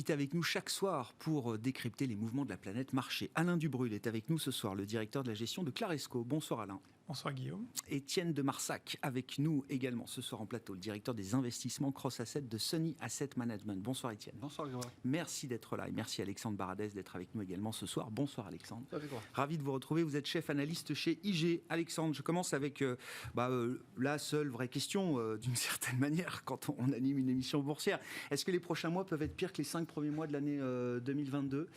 invité avec nous chaque soir pour décrypter les mouvements de la planète marché. Alain Dubrul est avec nous ce soir, le directeur de la gestion de Claresco. Bonsoir Alain. Bonsoir Guillaume. Étienne de Marsac avec nous également ce soir en plateau, le directeur des investissements cross-asset de Sony Asset Management. Bonsoir Étienne. Bonsoir Guillaume. Merci d'être là et merci Alexandre Baradès d'être avec nous également ce soir. Bonsoir Alexandre. Salut toi. Ravi de vous retrouver, vous êtes chef analyste chez IG. Alexandre, je commence avec la seule vraie question d'une certaine manière quand on anime une émission boursière. Est-ce que les prochains mois peuvent être pires que les 5 premiers mois de l'année 2022 ?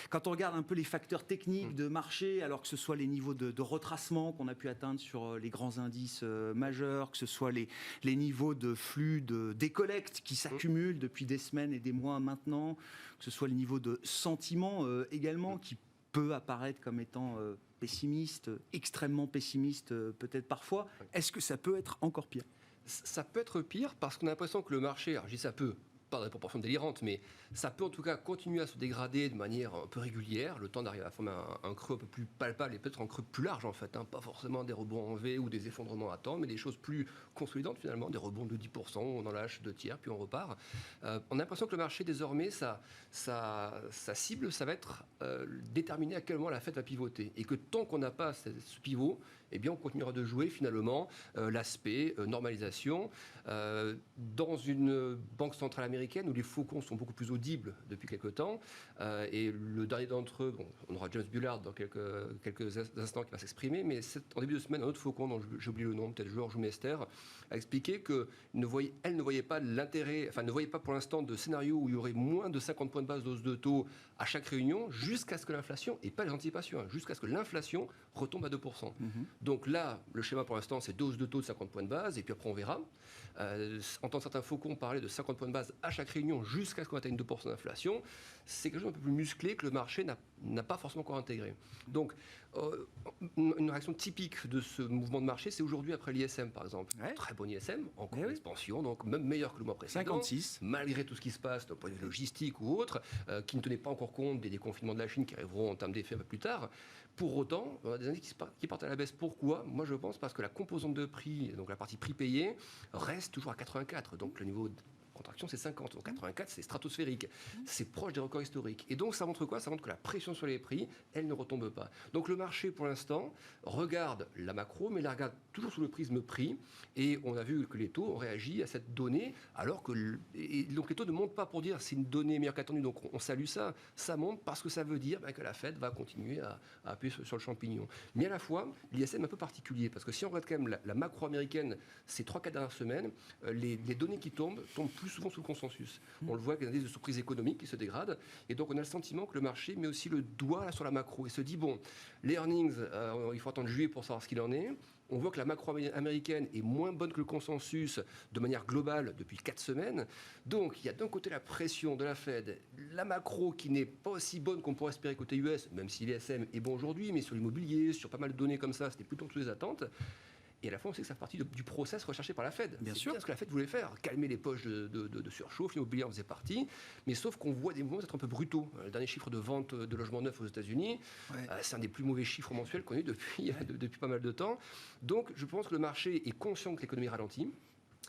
Quand on regarde un peu les facteurs techniques de marché, alors que ce soit les niveaux de retracement qu'on a pu atteindre sur les grands indices majeurs, que ce soit les niveaux de flux de décollecte qui s'accumulent depuis des semaines et des mois maintenant, que ce soit le niveau de sentiment également qui peut apparaître comme étant pessimiste, extrêmement pessimiste peut-être parfois. Est-ce que ça peut être encore pire ? Ça peut être pire parce qu'on a l'impression que le marché, alors je dis ça peut, pas dans des proportions délirantes, mais ça peut en tout cas continuer à se dégrader de manière un peu régulière, le temps d'arriver à former un creux un peu plus palpable et peut-être un creux plus large en fait, pas forcément des rebonds en V ou des effondrements à temps, mais des choses plus consolidantes finalement, des rebonds de 10%, on en lâche 2 tiers, puis on repart. On a l'impression que le marché désormais, sa cible, ça va être déterminer à quel moment la Fed va pivoter, et que tant qu'on n'a pas ce pivot, eh bien on continuera de jouer finalement l'aspect normalisation dans une banque centrale américaine où les faucons sont beaucoup plus audibles depuis quelques temps. Et le dernier d'entre eux, on aura James Bullard dans quelques instants qui va s'exprimer, mais en début de semaine, un autre faucon, dont j'ai oublié le nom, peut-être Georges ou Mester, a expliqué qu'elle ne voyait pas l'intérêt, enfin ne voyait pas pour l'instant de scénario où il y aurait moins de 50 points de base d'hausse de taux à chaque réunion, jusqu'à ce que l'inflation, et pas les anticipations, jusqu'à ce que l'inflation retombe à 2%. Donc là, le schéma pour l'instant, c'est dose de taux de 50 points de base, et puis après on verra. Entendre certains faucons parler de 50 points de base à chaque réunion jusqu'à ce qu'on atteigne 2% d'inflation, c'est quelque chose d'un peu plus musclé que le marché n'a pas forcément encore intégré. Donc, une réaction typique de ce mouvement de marché, c'est aujourd'hui après l'ISM par exemple. Ouais. Très bon ISM, encore une expansion, donc même meilleur que le mois précédent. 56. Malgré tout ce qui se passe d'un point de vue logistique ou autre, qui ne tenait pas encore compte des déconfinements de la Chine qui arriveront en termes d'effet un peu plus tard. Pour autant, on a des indices qui partent à la baisse. Pourquoi ? Moi je pense parce que la composante de prix, donc la partie prix payé, reste toujours à 84. Donc le niveau de contraction, c'est 50. Donc 84, c'est stratosphérique. C'est proche des records historiques. Et donc, ça montre quoi ? Ça montre que la pression sur les prix, elle ne retombe pas. Donc, le marché, pour l'instant, regarde la macro, mais la regarde toujours sous le prisme prix. Et on a vu que les taux ont réagi à cette donnée, alors que... donc, les taux ne montent pas pour dire c'est une donnée meilleure qu'attendue. Donc, on salue ça. Ça monte parce que ça veut dire que la Fed va continuer à appuyer sur le champignon. Mais à la fois, l'ISM est un peu particulier. Parce que si on regarde quand même la macro américaine, ces 3-4 dernières semaines, les données qui tombent plus souvent sous le consensus. On le voit avec des indices de surprise économique qui se dégradent. Et donc, on a le sentiment que le marché met aussi le doigt là, sur la macro et se dit, bon, les earnings, il faut attendre juillet pour savoir ce qu'il en est. On voit que la macro américaine est moins bonne que le consensus de manière globale depuis 4 semaines. Donc, il y a d'un côté la pression de la Fed, la macro qui n'est pas aussi bonne qu'on pourrait espérer côté US, même si l'ISM est bon aujourd'hui, mais sur l'immobilier, sur pas mal de données comme ça, c'était plutôt en dessous des attentes. Et à la fois, on sait que ça fait partie du process recherché par la Fed. Bien sûr. C'est bien ce que la Fed voulait faire, calmer les poches de surchauffe, l'immobilier en faisait partie, mais sauf qu'on voit des mouvements peut-être un peu brutaux. Le dernier chiffre de vente de logements neufs aux États-Unis, c'est un des plus mauvais chiffres mensuels qu'on a eu depuis pas mal de temps. Donc, je pense que le marché est conscient que l'économie ralentit.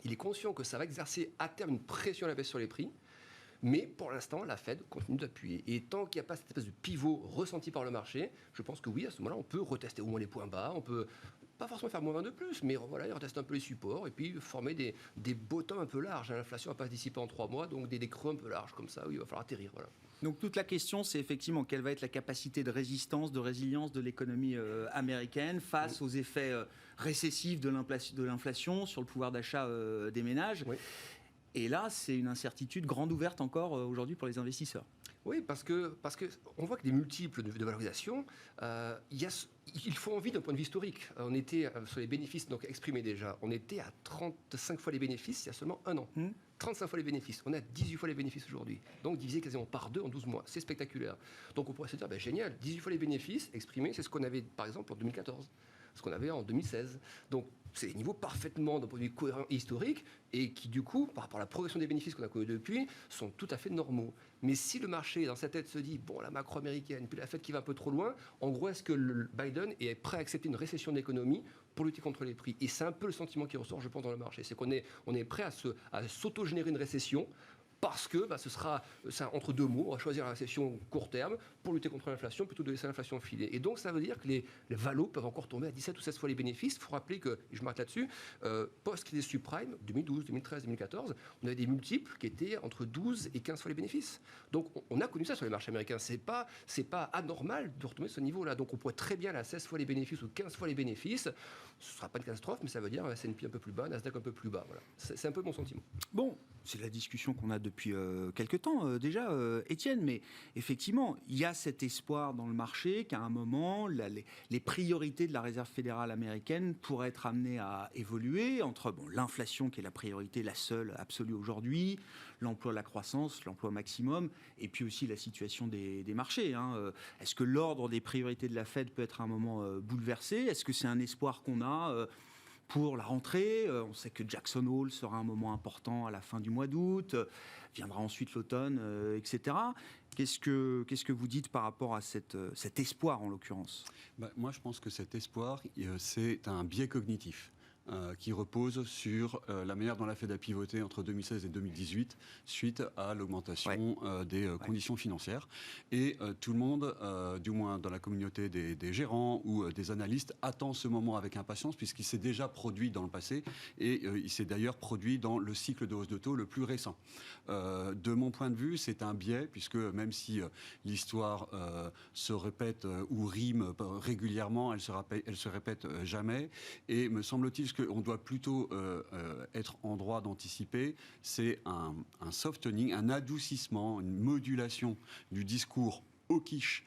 Il est conscient que ça va exercer à terme une pression à la baisse sur les prix. Mais pour l'instant, la Fed continue d'appuyer. Et tant qu'il n'y a pas cette espèce de pivot ressenti par le marché, je pense que oui, à ce moment-là, on peut retester au moins les points bas. On peut pas forcément faire moins 20 de plus, mais voilà, retester un peu les supports et puis former des bottoms un peu larges. L'inflation ne va pas se dissiper en 3 mois, donc des creux un peu larges comme ça où il va falloir atterrir. Voilà. Donc toute la question, c'est effectivement quelle va être la capacité de résistance, de résilience de l'économie américaine face aux effets récessifs de l'inflation sur le pouvoir d'achat des ménages. Oui. Et là, c'est une incertitude grande ouverte encore aujourd'hui pour les investisseurs. Oui, parce que on voit que des multiples de valorisation, il faut envie d'un point de vue historique. On était sur les bénéfices donc exprimés déjà. On était à 35 fois les bénéfices il y a seulement un an. 35 fois les bénéfices. On est à 18 fois les bénéfices aujourd'hui. Donc divisé quasiment par 2 en 12 mois. C'est spectaculaire. Donc on pourrait se dire, génial, 18 fois les bénéfices exprimés, c'est ce qu'on avait par exemple en 2014. Ce qu'on avait en 2016. Donc, c'est des niveaux parfaitement d'un point de vue cohérent et historique et qui, du coup, par rapport à la progression des bénéfices qu'on a connus depuis, sont tout à fait normaux. Mais si le marché, dans sa tête, se dit, bon, la macro américaine, puis la Fed qui va un peu trop loin, en gros, est-ce que le Biden est prêt à accepter une récession de l'économie pour lutter contre les prix ? Et c'est un peu le sentiment qui ressort, je pense, dans le marché. C'est qu'on est prêt à s'auto-générer une récession parce que ce sera ça, entre deux mots, on va choisir la récession court terme pour lutter contre l'inflation plutôt que de laisser l'inflation filer. Et donc ça veut dire que les valos peuvent encore tomber à 17 ou 16 fois les bénéfices. Il faut rappeler que, et je m'arrête là-dessus, post-crise subprime, 2012, 2013, 2014, on avait des multiples qui étaient entre 12 et 15 fois les bénéfices. Donc on a connu ça sur les marchés américains. C'est pas anormal de retomber à ce niveau-là. Donc on pourrait très bien aller à 16 fois les bénéfices ou 15 fois les bénéfices. Ce ne sera pas une catastrophe, mais ça veut dire S&P un peu plus bas, Nasdaq un peu plus bas. Voilà. C'est un peu mon sentiment. Bon, c'est la discussion qu'on a depuis quelques temps déjà, Étienne, mais effectivement, il y a cet espoir dans le marché qu'à un moment, les priorités de la Réserve fédérale américaine pourraient être amenées à évoluer entre l'inflation qui est la priorité, la seule absolue aujourd'hui, l'emploi, la croissance, l'emploi maximum, et puis aussi la situation des marchés. Est-ce que l'ordre des priorités de la Fed peut être à un moment bouleversé ? Est-ce que c'est un espoir qu'on a pour la rentrée? On sait que Jackson Hole sera un moment important à la fin du mois d'août, viendra ensuite l'automne, etc. Qu'est-ce que vous dites par rapport à cet espoir en l'occurrence? Moi, je pense que cet espoir, c'est un biais cognitif. Qui repose sur la manière dont la Fed a pivoté entre 2016 et 2018 suite à l'augmentation des conditions financières. Et tout le monde, du moins dans la communauté des gérants ou des analystes, attend ce moment avec impatience puisqu'il s'est déjà produit dans le passé et il s'est d'ailleurs produit dans le cycle de hausse de taux le plus récent. De mon point de vue, c'est un biais puisque même si l'histoire se répète ou rime régulièrement, elle se répète jamais. Et me semble-t-il, ce qu'on doit plutôt être en droit d'anticiper, c'est un softening, un adoucissement, une modulation du discours hawkish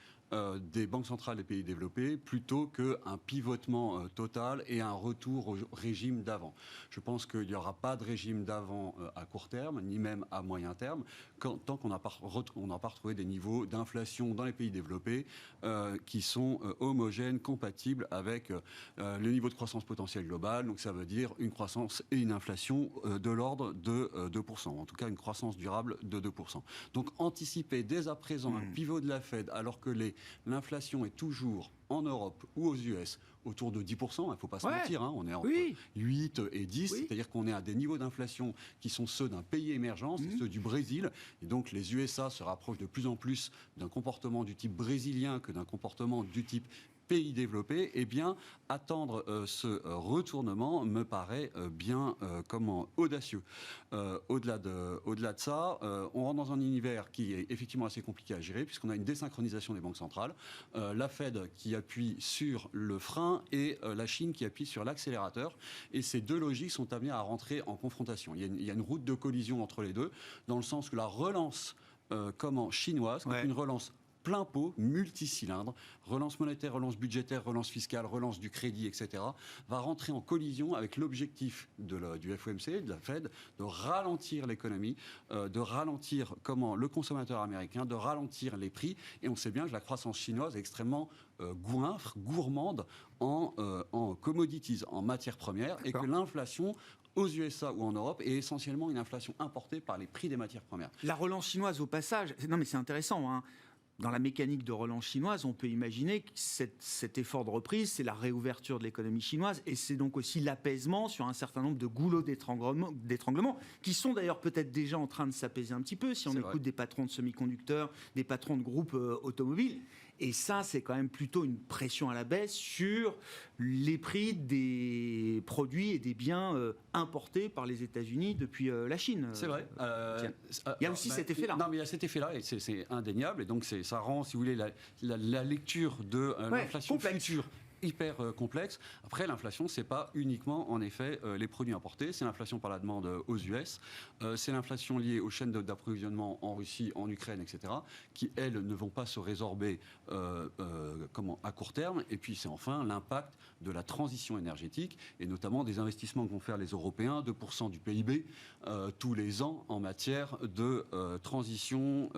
des banques centrales des pays développés plutôt qu'un pivotement total et un retour au régime d'avant. Je pense qu'il n'y aura pas de régime d'avant à court terme, ni même à moyen terme, tant qu'on n'a pas retrouvé des niveaux d'inflation dans les pays développés qui sont homogènes, compatibles avec le niveau de croissance potentielle globale. Donc ça veut dire une croissance et une inflation de l'ordre de 2%, en tout cas une croissance durable de 2%. Donc anticiper dès à présent un pivot de la Fed alors que l'inflation est toujours en Europe ou aux US autour de 10%, il ne faut pas se mentir, on est entre 8 et 10, c'est-à-dire qu'on est à des niveaux d'inflation qui sont ceux d'un pays émergent, c'est ceux du Brésil, et donc les USA se rapprochent de plus en plus d'un comportement du type brésilien que d'un comportement du type pays développés, eh bien, attendre ce retournement me paraît bien audacieux. Au-delà de ça, on rentre dans un univers qui est effectivement assez compliqué à gérer, puisqu'on a une désynchronisation des banques centrales, la Fed qui appuie sur le frein et la Chine qui appuie sur l'accélérateur, et ces deux logiques sont amenées à rentrer en confrontation. Il y a une route de collision entre les deux, dans le sens que la relance chinoise, une relance plein pot, multicylindre, relance monétaire, relance budgétaire, relance fiscale, relance du crédit, etc., va rentrer en collision avec l'objectif du FOMC, de la Fed, de ralentir l'économie, de ralentir le consommateur américain, de ralentir les prix. Et on sait bien que la croissance chinoise est extrêmement gourmande en commodities, en matières premières, et que l'inflation aux USA ou en Europe est essentiellement une inflation importée par les prix des matières premières. La relance chinoise, au passage, non mais c'est intéressant, dans la mécanique de relance chinoise, on peut imaginer que cet effort de reprise, c'est la réouverture de l'économie chinoise et c'est donc aussi l'apaisement sur un certain nombre de goulots d'étranglement qui sont d'ailleurs peut-être déjà en train de s'apaiser un petit peu si on écoute des patrons de semi-conducteurs, des patrons de groupes automobiles. Et ça, c'est quand même plutôt une pression à la baisse sur les prix des produits et des biens importés par les États-Unis depuis la Chine. C'est vrai. Il y a aussi cet effet-là. Non, mais il y a cet effet-là, et c'est indéniable. Et donc, ça rend, si vous voulez, la lecture de l'inflation future hyper complexe. Après, l'inflation, c'est pas uniquement, en effet, les produits importés. C'est l'inflation par la demande aux US. C'est l'inflation liée aux chaînes d'approvisionnement en Russie, en Ukraine, etc., qui, elles, ne vont pas se résorber à court terme. Et puis, c'est enfin l'impact de la transition énergétique, et notamment des investissements que vont faire les Européens, 2% du PIB, tous les ans, en matière de transition,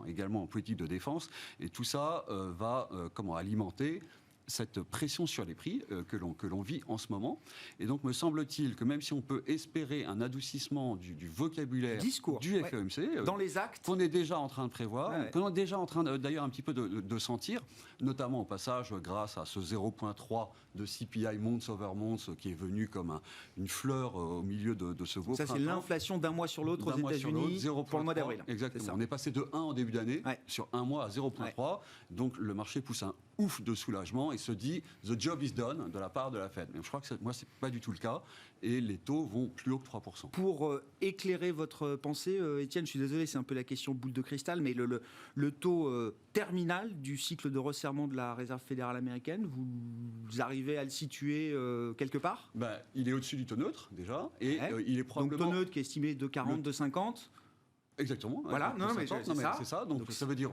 également en politique de défense. Et tout ça va alimenter cette pression sur les prix que l'on vit en ce moment. Et donc, me semble-t-il que même si on peut espérer un adoucissement du vocabulaire du FOMC, dans les actes, qu'on est déjà en train de prévoir, qu'on est déjà en train d'ailleurs un petit peu de sentir, notamment au passage grâce à ce 0,3 de CPI months over months qui est venu comme une fleur au milieu de ce beau printemps. Ça, c'est l'inflation d'un mois sur l'autre aux États-Unis pour le mois d'avril. Exactement. On est passé de 1 en début d'année sur un mois à 0,3. Donc le marché pousse un ouf de soulagement et se dit « the job is done » de la part de la Fed. Mais je crois que moi, ce n'est pas du tout le cas et les taux vont plus haut que 3%. Pour éclairer votre pensée, Étienne, je suis désolé, c'est un peu la question boule de cristal, mais le taux terminal du cycle de resserrement de la Réserve fédérale américaine, vous arrivez à le situer quelque part ? Il est au-dessus du taux neutre, déjà, et il est probablement... Donc taux neutre qui est estimé de 40, de 50 ? Exactement. Voilà, c'est ça. Donc ça veut dire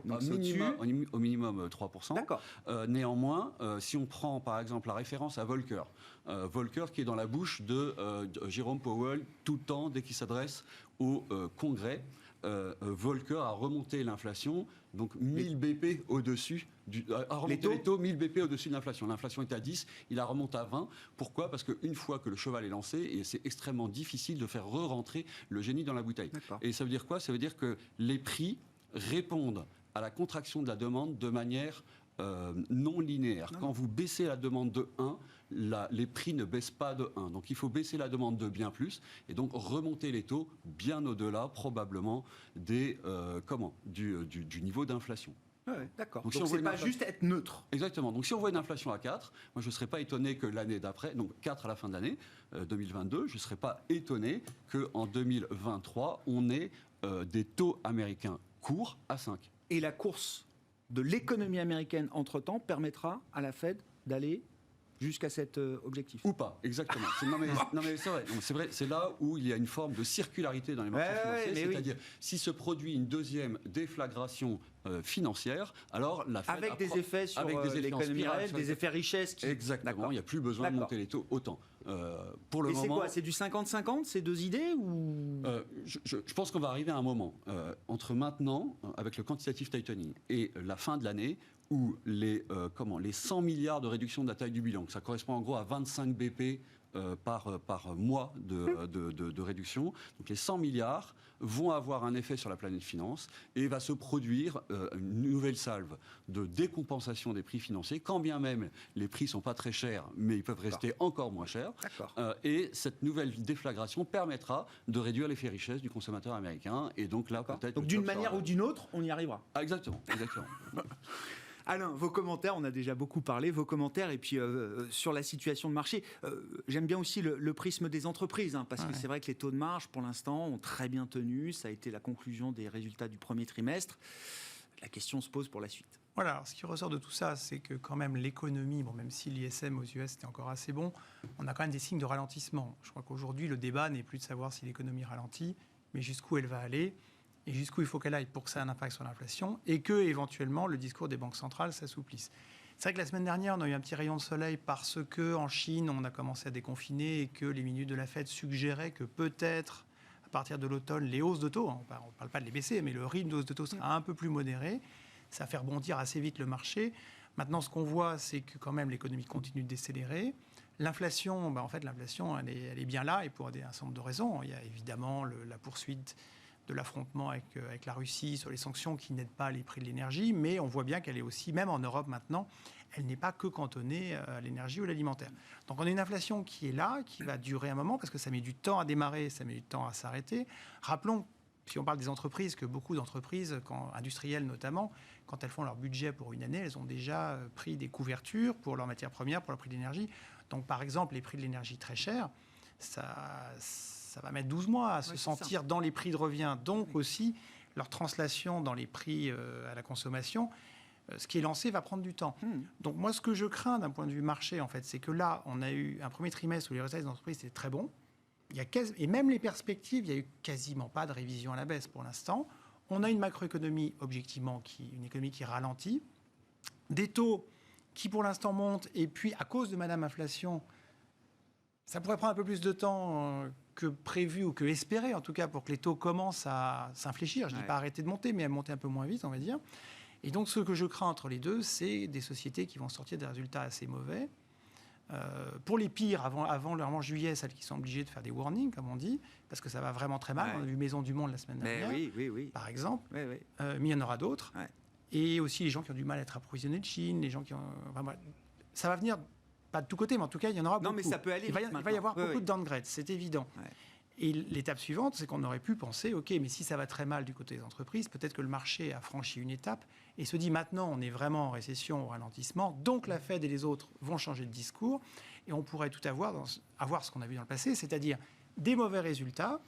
au minimum 3%. D'accord. Néanmoins, si on prend par exemple la référence à Volcker, Volcker qui est dans la bouche de Jérôme Powell tout le temps dès qu'il s'adresse au Congrès, Volcker a remonté l'inflation, donc 1000 BP au-dessus a remonté les taux 1000 BP au-dessus de l'inflation. L'inflation est à 10, il la remonte à 20. Pourquoi ? Parce qu'une fois que le cheval est lancé, et c'est extrêmement difficile de faire re-rentrer le génie dans la bouteille. Et ça veut dire quoi ? Ça veut dire que les prix répondent à la contraction de la demande de manière non linéaire. Quand vous baissez la demande de 1, les prix ne baissent pas de 1. Donc il faut baisser la demande de bien plus et donc remonter les taux bien au-delà probablement du niveau d'inflation. D'accord. Donc c'est pas juste être neutre. Exactement. Donc si on voit une inflation à 4, moi je ne serais pas étonné que l'année d'après, donc 4 à la fin de l'année 2022, je ne serais pas étonné qu'en 2023, on ait des taux américains courts à 5. Et la course de l'économie américaine entre-temps permettra à la Fed d'aller jusqu'à cet objectif. Ou pas, exactement. Non mais c'est vrai. C'est vrai, c'est là où il y a une forme de circularité dans les marchés financiers, c'est-à-dire si se produit une deuxième déflagration financière, alors la Fed avec des effets sur l'économie réelle, des effets richesse. Exactement, il n'y a plus besoin de monter les taux autant. Pour le moment, c'est quoi ? C'est du 50-50, ces deux idées ou... je pense qu'on va arriver à un moment entre maintenant, avec le quantitative tightening, et la fin de l'année, où les 100 milliards de réduction de la taille du bilan, que ça correspond en gros à 25 BP par mois de réduction, donc les 100 milliards vont avoir un effet sur la planète finance et va se produire une nouvelle salve de décompensation des prix financiers, quand bien même les prix ne sont pas très chers, mais ils peuvent rester encore moins chers. Et cette nouvelle déflagration permettra de réduire l'effet richesse du consommateur américain. Et donc là, peut-être... Donc d'une manière ou d'une autre, on y arrivera. Ah, exactement. Alain, vos commentaires, on a déjà beaucoup parlé, vos commentaires, et puis sur la situation de marché. J'aime bien aussi le prisme des entreprises, parce que c'est vrai que les taux de marge, pour l'instant, ont très bien tenu. Ça a été la conclusion des résultats du premier trimestre. La question se pose pour la suite. Voilà, alors ce qui ressort de tout ça, c'est que quand même l'économie, même si l'ISM aux US était encore assez bon, on a quand même des signes de ralentissement. Je crois qu'aujourd'hui, le débat n'est plus de savoir si l'économie ralentit, mais jusqu'où elle va aller. Et jusqu'où il faut qu'elle aille pour que ça ait un impact sur l'inflation et que, éventuellement, le discours des banques centrales s'assouplisse. C'est vrai que la semaine dernière, on a eu un petit rayon de soleil parce qu'en Chine, on a commencé à déconfiner et que les minutes de la Fed suggéraient que peut-être, à partir de l'automne, les hausses de taux, on ne parle pas de les baisser, mais le rythme de hausse de taux sera un peu plus modéré. Ça fait rebondir assez vite le marché. Maintenant, ce qu'on voit, c'est que quand même l'économie continue de décélérer. L'inflation, l'inflation, elle est bien là et pour un certain nombre de raisons. Il y a évidemment la poursuite de l'affrontement avec la Russie sur les sanctions qui n'aident pas les prix de l'énergie, mais on voit bien qu'elle est aussi, même en Europe maintenant, elle n'est pas que cantonnée à l'énergie ou à l'alimentaire. Donc on a une inflation qui est là, qui va durer un moment, parce que ça met du temps à démarrer, ça met du temps à s'arrêter. Rappelons, si on parle des entreprises, que beaucoup d'entreprises, industrielles notamment, quand elles font leur budget pour une année, elles ont déjà pris des couvertures pour leurs matières premières, pour le prix de l'énergie. Donc par exemple, les prix de l'énergie très chers, ça va mettre 12 mois à se sentir dans les prix de revient. Donc aussi, leur translation dans les prix à la consommation, ce qui est lancé va prendre du temps. Donc moi, ce que je crains d'un point de vue marché, en fait, c'est que là, on a eu un premier trimestre où les résultats des entreprises étaient très bons. Et même les perspectives, il n'y a eu quasiment pas de révision à la baisse pour l'instant. On a une macroéconomie, objectivement, une économie qui ralentit. Des taux qui, pour l'instant, montent. Et puis, à cause de Madame Inflation, ça pourrait prendre un peu plus de temps que prévu ou que espéré, en tout cas, pour que les taux commencent à s'infléchir. Je ne dis pas arrêter de monter, mais à monter un peu moins vite, on va dire. Et donc, ce que je crains entre les deux, c'est des sociétés qui vont sortir des résultats assez mauvais. Pour les pires, avant leur juillet, celles qui sont obligées de faire des warnings, comme on dit, parce que ça va vraiment très mal. Ouais. On a vu Maison du Monde la semaine dernière, Oui. par exemple. Oui. Mais il y en aura d'autres. Ouais. Et aussi les gens qui ont du mal à être approvisionnés de Chine, les gens qui ont... Enfin, bref, ça va venir, pas de tous côtés, mais en tout cas, il y en aura beaucoup. Non, mais ça peut aller Il va y avoir beaucoup de downgrades, c'est évident. Ouais. Et l'étape suivante, c'est qu'on aurait pu penser, OK, mais si ça va très mal du côté des entreprises, peut-être que le marché a franchi une étape et se dit maintenant, on est vraiment en récession, au ralentissement, donc la Fed et les autres vont changer de discours et on pourrait tout avoir ce qu'on a vu dans le passé, c'est-à-dire des mauvais résultats,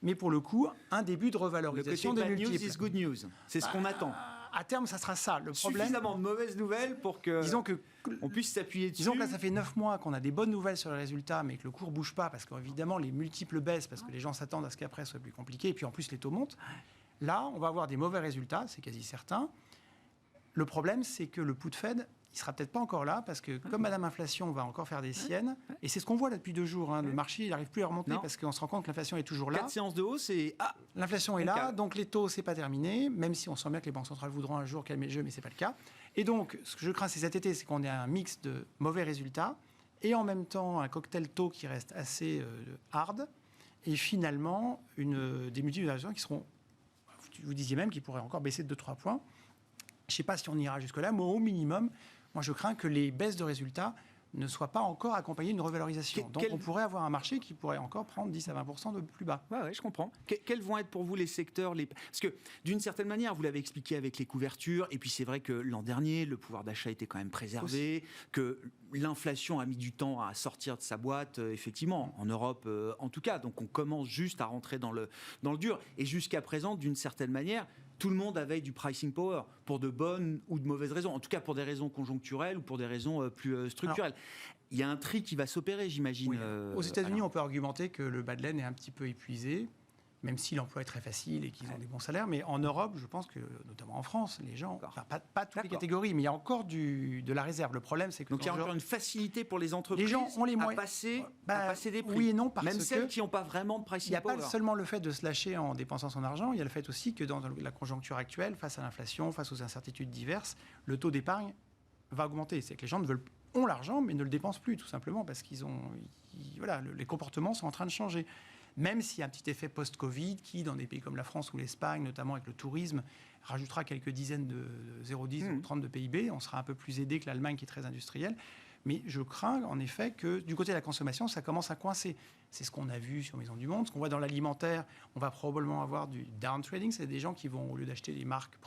mais pour le coup, un début de Le revalorisation côté des bad news multiples. is good news. C'est ce qu'on attend. À terme, ça sera ça. Le problème, Suffisamment de mauvaises nouvelles pour que on puisse s'appuyer dessus. disons que là, ça fait 9 mois qu'on a des bonnes nouvelles sur les résultats, mais que le cours ne bouge pas, parce qu'évidemment, les multiples baissent, parce que les gens s'attendent à ce qu'après, ce soit plus compliqué, et puis en plus, les taux montent. Là, on va avoir des mauvais résultats, c'est quasi certain. Le problème, c'est que le put Fed, il sera peut-être pas encore là, parce que comme Madame Inflation va encore faire des siennes, et c'est ce qu'on voit là depuis 2 jours, le marché, il n'arrive plus à remonter, Non. parce qu'on se rend compte que l'inflation est toujours là. 4 séances de hausse et L'inflation est On là, calme. donc les taux, c'est pas terminé, même si on sent bien que les banques centrales voudront un jour calmer le jeu, mais c'est pas le cas. Et donc, ce que je crains, c'est cet été, c'est qu'on ait un mix de mauvais résultats et en même temps un cocktail taux qui reste assez hard et finalement des multiples d'évaluation qui seront, vous disiez même, qui pourraient encore baisser de 2-3 points. Je ne sais pas si on ira jusque-là, mais au minimum, moi je crains que les baisses de résultats ne soient pas encore accompagnées d'une revalorisation. Donc on pourrait avoir un marché qui pourrait encore prendre 10 à 20% de plus bas. Ouais, je comprends. Quels vont être pour vous les secteurs Parce que d'une certaine manière, vous l'avez expliqué avec les couvertures, et puis c'est vrai que l'an dernier, le pouvoir d'achat était quand même préservé, que l'inflation a mis du temps à sortir de sa boîte, effectivement, en Europe en tout cas. Donc on commence juste à rentrer dans le dur. Et jusqu'à présent, d'une certaine manière, tout le monde avait du pricing power, pour de bonnes ou de mauvaises raisons. En tout cas, pour des raisons conjoncturelles ou pour des raisons plus structurelles. Alors, il y a un tri qui va s'opérer, j'imagine. Oui. Aux États-Unis, on peut argumenter que le bas de laine est un petit peu épuisé, même si l'emploi est très facile et qu'ils ont des bons salaires. Mais en Europe, je pense que, notamment en France, les gens, enfin, pas toutes les catégories, mais il y a encore de la réserve. Le problème, c'est que... Donc il y a encore une facilité pour les entreprises les gens ont les moyens, à passer des prix. Oui et non, parce même que celles qui n'ont pas vraiment de pricing il n'y a power. pas seulement le fait de se lâcher en dépensant son argent, il y a le fait aussi que dans la conjoncture actuelle, face à l'inflation, face aux incertitudes diverses, le taux d'épargne va augmenter. C'est que les gens ont l'argent, mais ne le dépensent plus, tout simplement, parce les comportements sont en train de changer. Même s'il y a un petit effet post-Covid qui, dans des pays comme la France ou l'Espagne, notamment avec le tourisme, rajoutera quelques dizaines de 0,10 ou 30 de PIB, on sera un peu plus aidé que l'Allemagne qui est très industrielle. Mais je crains en effet que du côté de la consommation, ça commence à coincer. C'est ce qu'on a vu sur Maison du Monde, ce qu'on voit dans l'alimentaire. On va probablement avoir du downtrading, c'est des gens qui vont, au lieu d'acheter des marques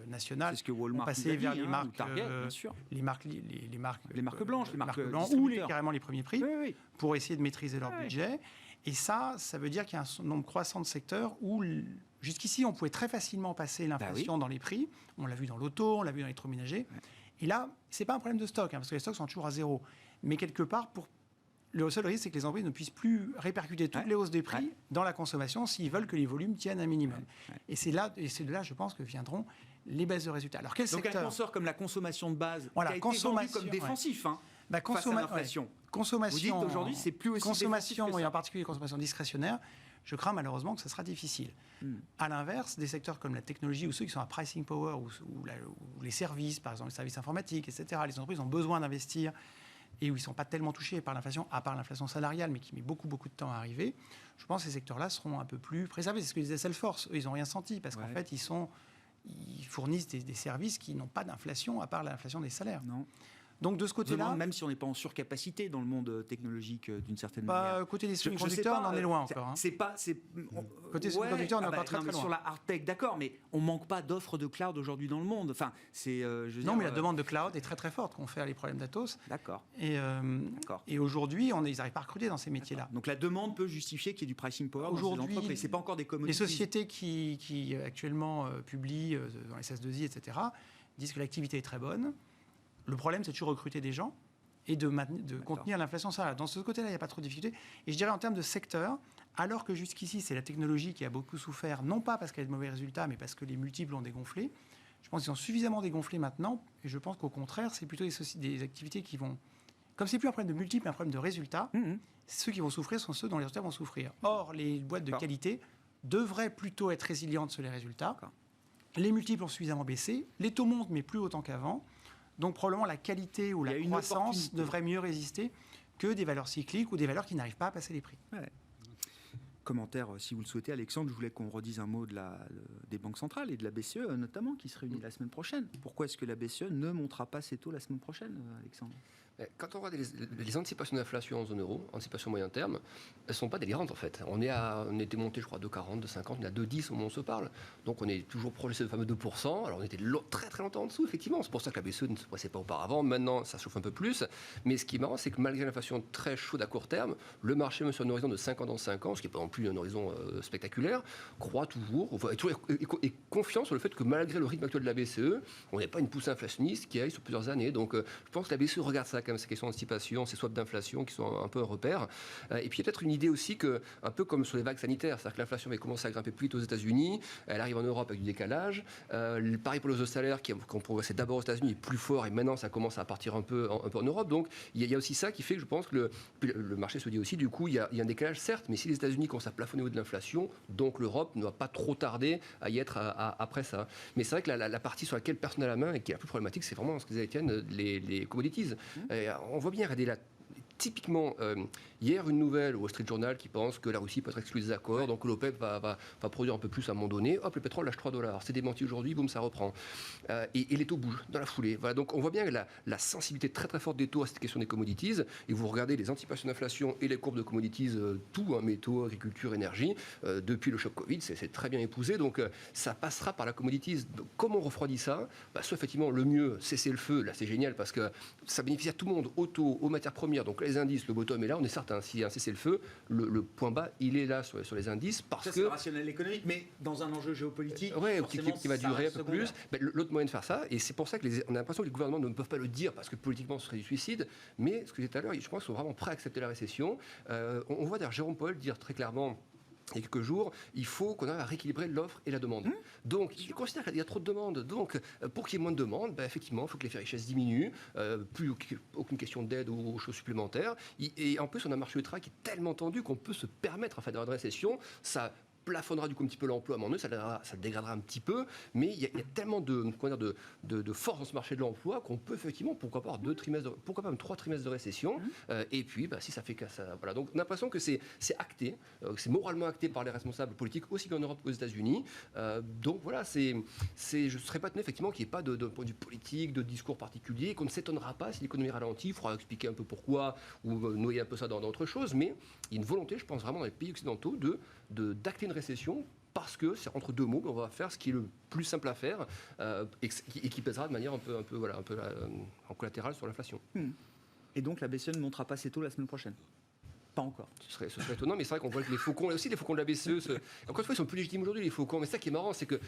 nationales, c'est ce que Walmart passer vers les marques, Target, bien sûr. les marques blanches, les marques blanches ou carrément les premiers prix, oui. pour essayer de maîtriser leur budget. Et ça veut dire qu'il y a un nombre croissant de secteurs où, jusqu'ici, on pouvait très facilement passer l'inflation dans les prix. On l'a vu dans l'auto, on l'a vu dans l'électroménager. Ouais. Et là, ce n'est pas un problème de stock, parce que les stocks sont toujours à zéro. Mais quelque part, le seul risque, c'est que les entreprises ne puissent plus répercuter toutes les hausses des prix dans la consommation s'ils veulent que les volumes tiennent un minimum. Et c'est de là, je pense, que viendront les baisses de résultats. Alors, quel secteur ? Donc un consort comme la consommation de base, qui a été vendu comme défensif, face à l'inflation. Consommation, vous dites aujourd'hui, c'est plus aussi consommation, et en particulier consommation discrétionnaire, je crains malheureusement que ce sera difficile. À l'inverse, des secteurs comme la technologie ou ceux qui sont à pricing power ou les services, par exemple les services informatiques, etc., les entreprises ont besoin d'investir et où ils ne sont pas tellement touchés par l'inflation, à part l'inflation salariale, mais qui met beaucoup de temps à arriver. Je pense que ces secteurs-là seront un peu plus préservés. C'est ce que disait Salesforce. Eux, ils n'ont rien senti parce qu'en fait, ils fournissent des services qui n'ont pas d'inflation, à part l'inflation des salaires. Non. Donc de ce côté-là, même si on n'est pas en surcapacité dans le monde technologique d'une certaine manière. Côté des semi-conducteurs, on en est loin encore. Côté semi-conducteurs, on est encore très loin. Sur la hard tech, d'accord, mais on manque pas d'offres de cloud aujourd'hui dans le monde. Enfin, mais la demande de cloud est très très forte. Qu'on fait les problèmes d'Atos. D'accord. Et aujourd'hui, ils n'arrivent pas à recruter dans ces métiers-là. D'accord. Donc la demande peut justifier qu'il y ait du pricing power aujourd'hui, dans ces entreprises. C'est pas encore des commodities. Les sociétés qui actuellement publient dans les SS2I, etc., disent que l'activité est très bonne. Le problème, c'est de toujours recruter des gens et de contenir l'inflation salariale. Dans ce côté-là, il n'y a pas trop de difficultés. Et je dirais en termes de secteur, alors que jusqu'ici, c'est la technologie qui a beaucoup souffert, non pas parce qu'elle a de mauvais résultats, mais parce que les multiples ont dégonflé. Je pense qu'ils ont suffisamment dégonflé maintenant. Et je pense qu'au contraire, c'est plutôt des activités qui vont... Comme c'est plus un problème de multiples, mais un problème de résultats, ceux qui vont souffrir sont ceux dont les résultats vont souffrir. Or, les boîtes de qualité devraient plutôt être résilientes sur les résultats. Les multiples ont suffisamment baissé, les taux montent mais plus autant qu'avant. Donc probablement la qualité ou la croissance devrait mieux résister que des valeurs cycliques ou des valeurs qui n'arrivent pas à passer les prix. Ouais. Commentaire, si vous le souhaitez, Alexandre, je voulais qu'on redise un mot des banques centrales et de la BCE notamment, qui se réunit la semaine prochaine. Pourquoi est-ce que la BCE ne montera pas ses taux la semaine prochaine, Alexandre ? Quand on regarde les anticipations d'inflation en zone euro, anticipations moyen terme, elles ne sont pas délirantes en fait. On était monté, je crois, à 2,40, 2,50, on est à 2,10 au moment où on se parle. Donc on est toujours proche de ce fameux 2%. Alors on était très très longtemps en dessous, effectivement. C'est pour ça que la BCE ne se pressait pas auparavant. Maintenant, ça chauffe un peu plus. Mais ce qui est marrant, c'est que malgré l'inflation très chaude à court terme, le marché, même sur un horizon de 5 ans dans 5 ans, ce qui n'est pas non plus un horizon spectaculaire, croit toujours, est confiant sur le fait que malgré le rythme actuel de la BCE, on n'est pas une poussée inflationniste qui aille sur plusieurs années. Donc je pense que la BCE regarde ça quand même, ces questions d'anticipation, ces swaps d'inflation qui sont un peu un repère. Et puis il y a peut-être une idée aussi que, un peu comme sur les vagues sanitaires, c'est-à-dire que l'inflation va commencer à grimper plus vite aux États-Unis, elle arrive en Europe avec du décalage. Pareil pour les hausses de salaire qui ont progressé d'abord aux États-Unis, plus fort, et maintenant ça commence à partir un peu en Europe. Donc il y a aussi ça qui fait que je pense que le marché se dit aussi, du coup, il y a un décalage, certes, mais si les États-Unis commencent à plafonner au niveau de l'inflation, donc l'Europe ne va pas trop tarder à y être après ça. Mais c'est vrai que la partie sur laquelle personne n'a la main et qui est la plus problématique, c'est vraiment ce que disait Étienne, les commodities. On voit bien, regardez typiquement, hier, une nouvelle au Wall Street Journal qui pense que la Russie peut être exclue des accords, donc l'OPEP va produire un peu plus à un moment donné. Hop, le pétrole lâche $3. C'est démenti aujourd'hui, boum, ça reprend. Et les taux bougent dans la foulée. Voilà, donc on voit bien la sensibilité très très forte des taux à cette question des commodities. Et vous regardez les anticipations d'inflation et les courbes de commodities, métaux, agriculture, énergie, depuis le choc Covid, c'est très bien épousé. Donc ça passera par la commodities. Donc, comment on refroidit ça ? Soit effectivement, le mieux, cesser le feu. Là, c'est génial parce que ça bénéficie à tout le monde, aux taux, aux matières premières. Donc les indices, le bottom est là, on est certain. Si un cessez-le-feu, le point bas, il est là sur les indices parce que... C'est le rationnel économique, mais dans un enjeu géopolitique, qui va durer un peu plus. L'autre moyen de faire ça, et c'est pour ça qu'on a l'impression que les gouvernements ne peuvent pas le dire parce que politiquement ce serait du suicide, mais ce que j'ai dit tout à l'heure, je pense qu'ils sont vraiment prêts à accepter la récession. On voit d'ailleurs Jérôme Powell dire très clairement il y a quelques jours, il faut qu'on arrive à rééquilibrer l'offre et la demande. Donc, il considère qu'il y a trop de demandes. Donc, pour qu'il y ait moins de demandes, effectivement, il faut que l'effet richesse diminue, plus aucune question d'aide ou choses supplémentaires. Et en plus, on a un marché du travail qui est tellement tendu qu'on peut se permettre, en fait, d'avoir une récession. Ça plafonnera du coup un petit peu l'emploi à un moment donné, ça le dégradera un petit peu, mais il y a tellement de force dans ce marché de l'emploi qu'on peut effectivement, pourquoi pas, pourquoi pas même 3 trimestres de récession, et puis si ça fait que ça... Voilà. Donc on a l'impression que c'est acté, c'est moralement acté par les responsables politiques, aussi bien en Europe qu'aux États-Unis. Donc voilà, je ne serais pas étonné effectivement qu'il n'y ait pas de point de vue politique, de discours particulier, qu'on ne s'étonnera pas si l'économie ralentit, il faudra expliquer un peu pourquoi, ou noyer un peu ça dans d'autres choses, mais il y a une volonté, je pense vraiment dans les pays occidentaux, d'acter une récession parce que c'est entre deux mots, on va faire ce qui est le plus simple à faire et qui pèsera de manière un peu en collatéral sur l'inflation. Et donc la BCE ne montera pas ses taux la semaine prochaine ? Pas encore. Ce serait étonnant, mais c'est vrai qu'on voit que les faucons de la BCE, encore une fois, ils sont plus légitimes aujourd'hui, les faucons. Mais ça qui est marrant, c'est que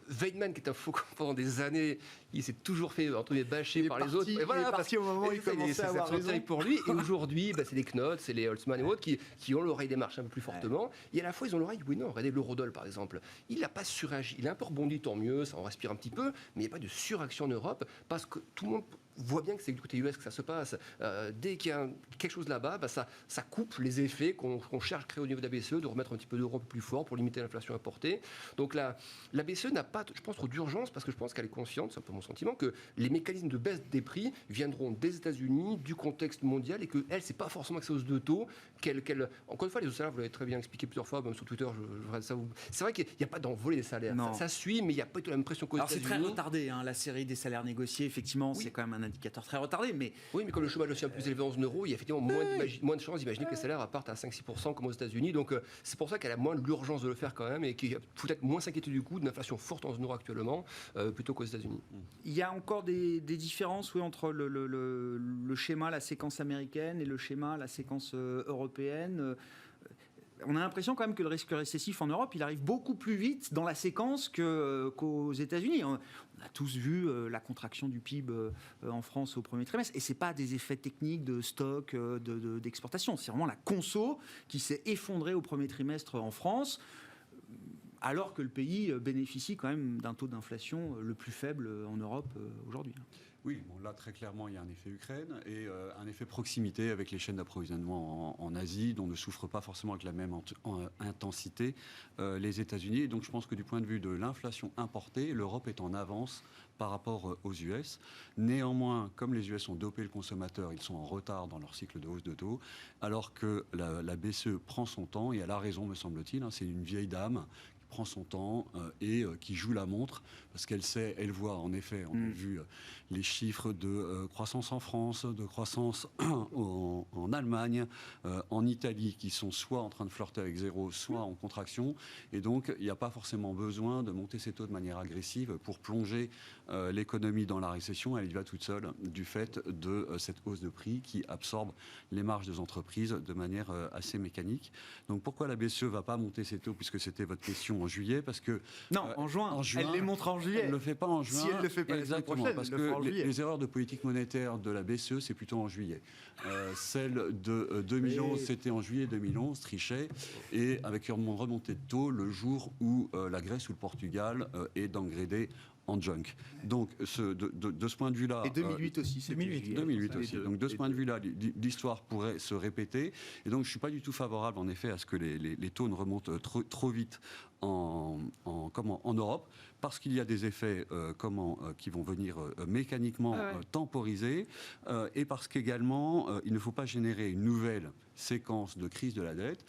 Weidmann, qui est un faucon pendant des années, il s'est toujours fait bâcher par les autres. Et voilà, parce qu'au moment où il commençait à avoir raison. Pour lui. Et aujourd'hui, c'est les Knot, c'est les Holtzman et autres qui ont l'oreille des marchés un peu plus fortement. Et à la fois, ils ont l'oreille, oui, non, regardez l'eurodoll par exemple. Il n'a pas suragi. Il a un peu rebondi, tant mieux, ça en respire un petit peu, mais il n'y a pas de suraction en Europe parce que tout le monde voit bien que c'est du côté US que ça se passe. Dès qu'il y a quelque chose là-bas, ça coupe les effets qu'on cherche à créer au niveau de la BCE, de remettre un petit peu d'euros plus fort pour limiter l'inflation importée. Donc la BCE n'a pas, je pense, trop d'urgence parce que je pense qu'elle est consciente, c'est un peu mon sentiment, que les mécanismes de baisse des prix viendront des États-Unis, du contexte mondial et qu'elle, c'est pas forcément que ces hausses de taux. Encore une fois, les hausses de salaires, vous l'avez très bien expliqué plusieurs fois, même sur Twitter, c'est vrai qu'il n'y a pas d'envolée des salaires. Ça suit, mais il n'y a pas du tout la même pression qu'aux États-Unis. Alors c'est très retardé, la série des salaires négociés, effectivement, c'est quand même un indicateur très retardé. Mais... Oui, mais comme le chômage est aussi un peu plus élevé en zone euro, il y a effectivement moins de chances d'imaginer que les salaires partent à 5-6% comme aux États-Unis. Donc c'est pour ça qu'elle a moins l'urgence de le faire quand même et qu'il y a peut-être moins s'inquiéter du coup d'une inflation forte en zone euro actuellement plutôt qu'aux États-Unis. Il y a encore des différences entre le schéma, la séquence américaine et le schéma, la séquence européenne. On a l'impression quand même que le risque récessif en Europe, il arrive beaucoup plus vite dans la séquence qu'aux États-Unis. On a tous vu la contraction du PIB en France au premier trimestre, et c'est pas des effets techniques de stock, d'exportation. C'est vraiment la conso qui s'est effondrée au premier trimestre en France, alors que le pays bénéficie quand même d'un taux d'inflation le plus faible en Europe aujourd'hui. Oui, bon, là, très clairement, il y a un effet Ukraine et un effet proximité avec les chaînes d'approvisionnement en Asie, dont ne souffrent pas forcément avec la même intensité les États-Unis. Et donc, je pense que du point de vue de l'inflation importée, l'Europe est en avance par rapport aux US. Néanmoins, comme les US ont dopé le consommateur, ils sont en retard dans leur cycle de hausse de taux, alors que la BCE prend son temps, et elle a raison, me semble-t-il. C'est une vieille dame qui prend son temps et qui joue la montre, parce qu'elle sait, elle voit, en effet, on a vu les chiffres de croissance en France, de croissance en Allemagne, en Italie, qui sont soit en train de flirter avec zéro, soit en contraction. Et donc, il n'y a pas forcément besoin de monter ces taux de manière agressive pour plonger l'économie dans la récession. Elle y va toute seule du fait de cette hausse de prix qui absorbe les marges des entreprises de manière assez mécanique. Donc, pourquoi la BCE ne va pas monter ses taux, puisque c'était votre question en juillet? Parce que non, en juin. Elle les montre en juillet. Elle ne le fait pas en juin. Si elle ne le fait pas la semaine prochaine, parce elle le fera en que juillet. les erreurs de politique monétaire de la BCE, c'est plutôt en juillet. Celle de 2011, c'était en juillet 2011, Trichet, et avec une remontée de taux le jour où la Grèce ou le Portugal est downgradé en junk. Donc, de ce point de vue-là... Et 2008 aussi, c'est 2008 aussi. Donc, de ce point de vue-là, l'histoire pourrait se répéter. Et donc, je ne suis pas du tout favorable, en effet, à ce que les taux ne remontent trop vite en Europe, parce qu'il y a des effets qui vont venir mécaniquement temporiser, et parce qu'également, il ne faut pas générer une nouvelle séquence de crise de la dette.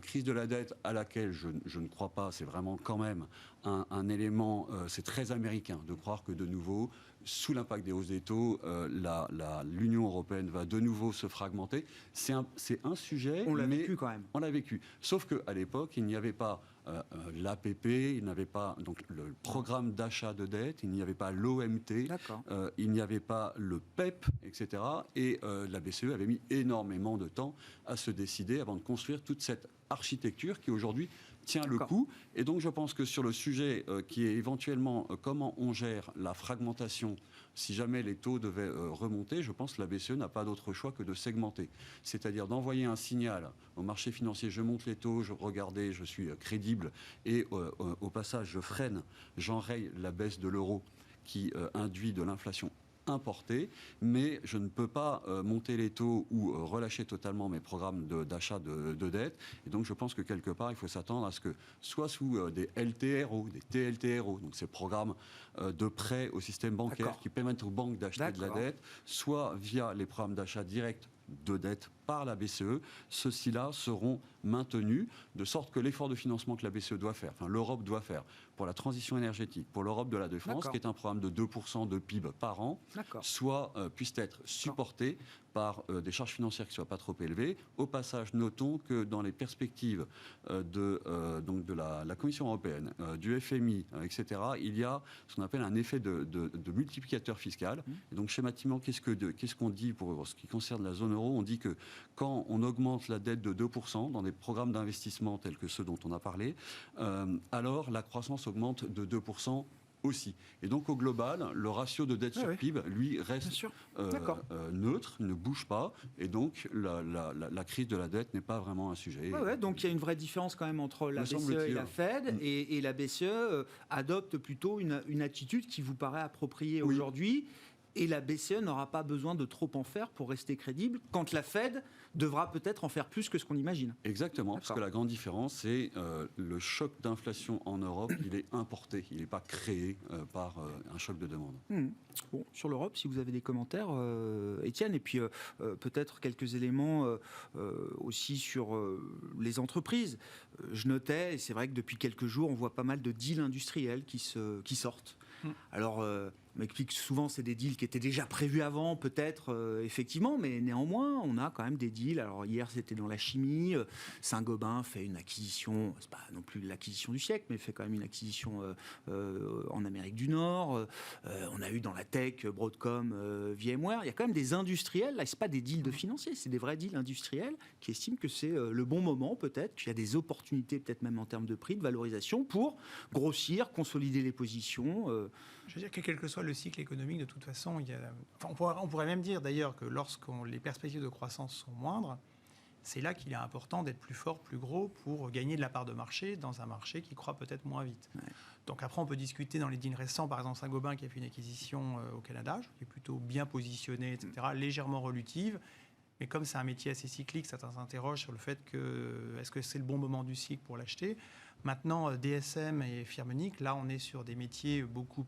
Crise de la dette à laquelle je ne crois pas, c'est vraiment quand même un élément, c'est très américain de croire que de nouveau, sous l'impact des hausses des taux, l'Union européenne va de nouveau se fragmenter. C'est un sujet... On l'a vécu quand même. On l'a vécu. Sauf qu'à l'époque, il n'y avait pas l'APP, il n'y avait pas donc, le programme d'achat de dette, il n'y avait pas l'OMT, il n'y avait pas le PEP, etc. Et la BCE avait mis énormément de temps à se décider avant de construire toute cette architecture qui aujourd'hui tient le coup. Et donc je pense que sur le sujet qui est éventuellement comment on gère la fragmentation, si jamais les taux devaient remonter, je pense que la BCE n'a pas d'autre choix que de segmenter. C'est-à-dire d'envoyer un signal au marché financier, je monte les taux, regardez, je suis crédible, et au passage je freine, j'enraye la baisse de l'euro qui induit de l'inflation importé, mais je ne peux pas monter les taux ou relâcher totalement mes programmes d'achat de dette. Et donc, je pense que quelque part, il faut s'attendre à ce que, soit sous des LTRO, des TLTRO, donc ces programmes de prêt au système bancaire qui permettent aux banques d'acheter de la dette, soit via les programmes d'achat direct de dette par la BCE, ceux-ci-là seront maintenus, de sorte que l'effort de financement que la BCE doit faire, enfin l'Europe doit faire, pour la transition énergétique, pour l'Europe de la défense, qui est un programme de 2% de PIB par an, soit puisse être supporté par des charges financières qui ne soient pas trop élevées. Au passage, notons que dans les perspectives de la Commission européenne, du FMI, etc., il y a ce qu'on appelle un effet de multiplicateur fiscal. Et donc, schématiquement, qu'est-ce qu'on dit pour ce qui concerne la zone euro? On dit que quand on augmente la dette de 2% dans des programmes d'investissement tels que ceux dont on a parlé, alors la croissance augmente de 2% aussi. Et donc, au global, le ratio de dette sur PIB, lui, reste neutre, ne bouge pas. Et donc, la crise de la dette n'est pas vraiment un sujet. Donc, il y a une vraie différence quand même entre la BCE et la Fed. Et la BCE adopte plutôt une attitude qui vous paraît appropriée aujourd'hui. Et la BCE n'aura pas besoin de trop en faire pour rester crédible, quand la Fed devra peut-être en faire plus que ce qu'on imagine. Exactement, parce que la grande différence, c'est le choc d'inflation en Europe, il est importé, il n'est pas créé par un choc de demande. Bon, sur l'Europe, si vous avez des commentaires, Étienne, et puis peut-être quelques éléments aussi sur les entreprises. Je notais, et c'est vrai que depuis quelques jours, on voit pas mal de deals industriels qui sortent. Alors, on m'explique souvent c'est des deals qui étaient déjà prévus avant, peut-être, effectivement, mais néanmoins, on a quand même des deals. Alors, hier, c'était dans la chimie. Saint-Gobain fait une acquisition, c'est pas non plus l'acquisition du siècle, mais fait quand même une acquisition en Amérique du Nord. On a eu dans la tech, Broadcom, VMware. Il y a quand même des industriels, là, c'est pas des deals de financiers, c'est des vrais deals industriels qui estiment que c'est le bon moment, peut-être, qu'il y a des opportunités, peut-être même en termes de prix, de valorisation, pour grossir, consolider les positions. Je veux dire que quel que soit le cycle économique, de toute façon, on pourrait même dire d'ailleurs que lorsque les perspectives de croissance sont moindres, c'est là qu'il est important d'être plus fort, plus gros pour gagner de la part de marché dans un marché qui croît peut-être moins vite. Ouais. Donc après, on peut discuter dans les deals récents, par exemple Saint-Gobain qui a fait une acquisition au Canada, qui est plutôt bien positionnée, etc., légèrement relutive. Mais comme c'est un métier assez cyclique, certains s'interrogent sur le fait que est-ce que c'est le bon moment du cycle pour l'acheter. Maintenant, DSM et Firmenich, là, on est sur des métiers beaucoup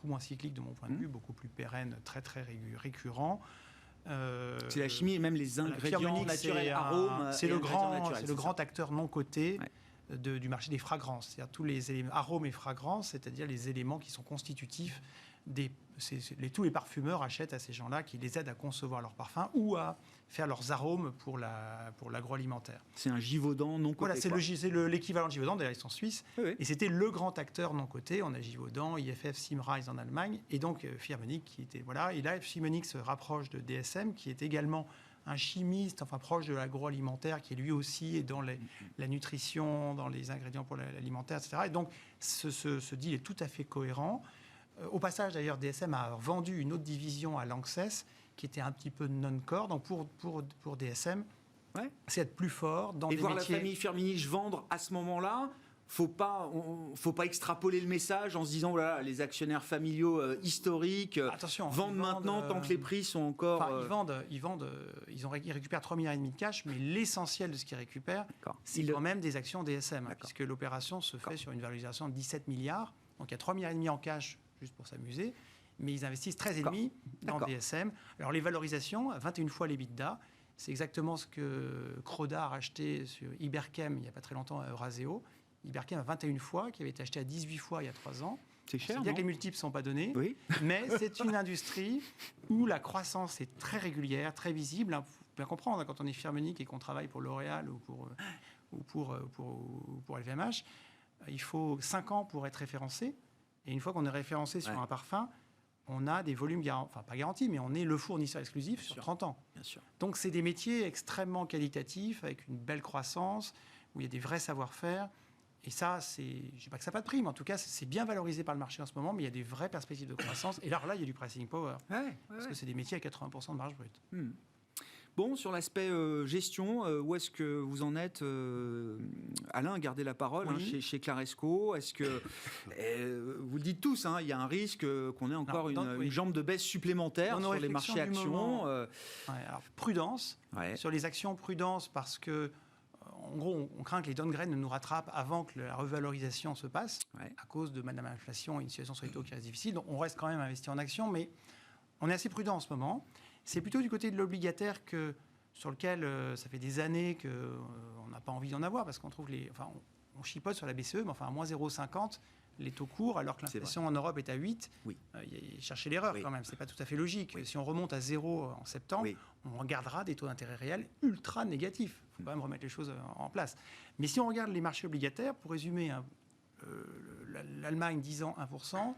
moins cycliques de mon point de vue, beaucoup plus pérennes, très très récurrents. C'est la chimie et même les ingrédients naturels, arômes. C'est le grand acteur non coté. Ouais. Du marché des fragrances, c'est-à-dire tous les éléments, arômes et fragrances, c'est-à-dire les éléments qui sont constitutifs tous les parfumeurs achètent à ces gens-là qui les aident à concevoir leurs parfums ou à faire leurs arômes pour l'agroalimentaire. C'est un Givaudan non coté. Voilà, c'est l'équivalent de Givaudan, d'ailleurs ils sont suisses, oui. Et c'était le grand acteur non coté. On a Givaudan, IFF, Symrise en Allemagne, et donc Firmenich qui était... Voilà, et là, Firmenich se rapproche de DSM, qui est également un chimiste, enfin proche de l'agroalimentaire, qui lui aussi est dans la nutrition, dans les ingrédients pour l'alimentaire, etc. Et donc, ce deal est tout à fait cohérent. Au passage, d'ailleurs, DSM a vendu une autre division à Lanxess, qui était un petit peu non-core. Donc, pour DSM, c'est être plus fort dans des métiers... Et voir la famille Firmenich vendre à ce moment-là, faut pas extrapoler le message en se disant voilà, les actionnaires familiaux historiques vendent maintenant tant que les prix sont encore. Ils récupèrent 3,5 milliards de cash, mais l'essentiel de ce qu'ils récupèrent, c'est quand même des actions DSM, puisque l'opération se fait sur une valorisation de 17 milliards. Donc il y a 3,5 milliards en cash juste pour s'amuser, mais ils investissent 13,5 dans DSM. Alors les valorisations, 21 fois l'EBITDA, c'est exactement ce que Croda a racheté sur Iberchem il n'y a pas très longtemps à Euraseo. Iberchem a 21 fois, qui avait été acheté à 18 fois il y a 3 ans. C'est cher, c'est-à-dire que les multiples ne sont pas donnés, oui. Mais c'est une industrie où la croissance est très régulière, très visible. Il faut bien comprendre, quand on est Firmenich et qu'on travaille pour L'Oréal ou pour LVMH, il faut 5 ans pour être référencé. Et une fois qu'on est référencé sur un parfum, on a des volumes, pas garantis, mais on est le fournisseur exclusif sur 30 ans. Bien sûr. Donc c'est des métiers extrêmement qualitatifs, avec une belle croissance, où il y a des vrais savoir-faire. Et ça, je ne dis pas que ça n'a pas de prix, mais en tout cas, c'est bien valorisé par le marché en ce moment, mais il y a des vraies perspectives de croissance. Et là, il y a du pricing power. Parce que c'est des métiers à 80% de marge brute. Bon, sur l'aspect gestion, où est-ce que vous en êtes Alain, gardez la parole chez Claresco. Est-ce que, vous le dites tous, il y a un risque qu'on ait encore une jambe de baisse supplémentaire sur les marchés actions alors, prudence. Sur les actions, prudence, parce que en gros, on craint que les downgrades ne nous rattrapent avant que la revalorisation se passe, à cause de Madame Inflation et une situation sur les taux qui reste difficile. Donc, on reste quand même investi en actions, mais on est assez prudent en ce moment. C'est plutôt du côté de l'obligataire sur lequel ça fait des années qu'on n'a pas envie d'en avoir, parce qu'on trouve on chipote sur la BCE, mais à moins 0,50, les taux courts, alors que l'inflation en Europe est à 8. Oui. Cherchez l'erreur quand même, c'est pas tout à fait logique. Si on remonte à 0 en septembre, on regardera des taux d'intérêt réels ultra négatifs. Il faut quand même remettre les choses en place. Mais si on regarde les marchés obligataires, pour résumer, l'Allemagne 10 ans 1%,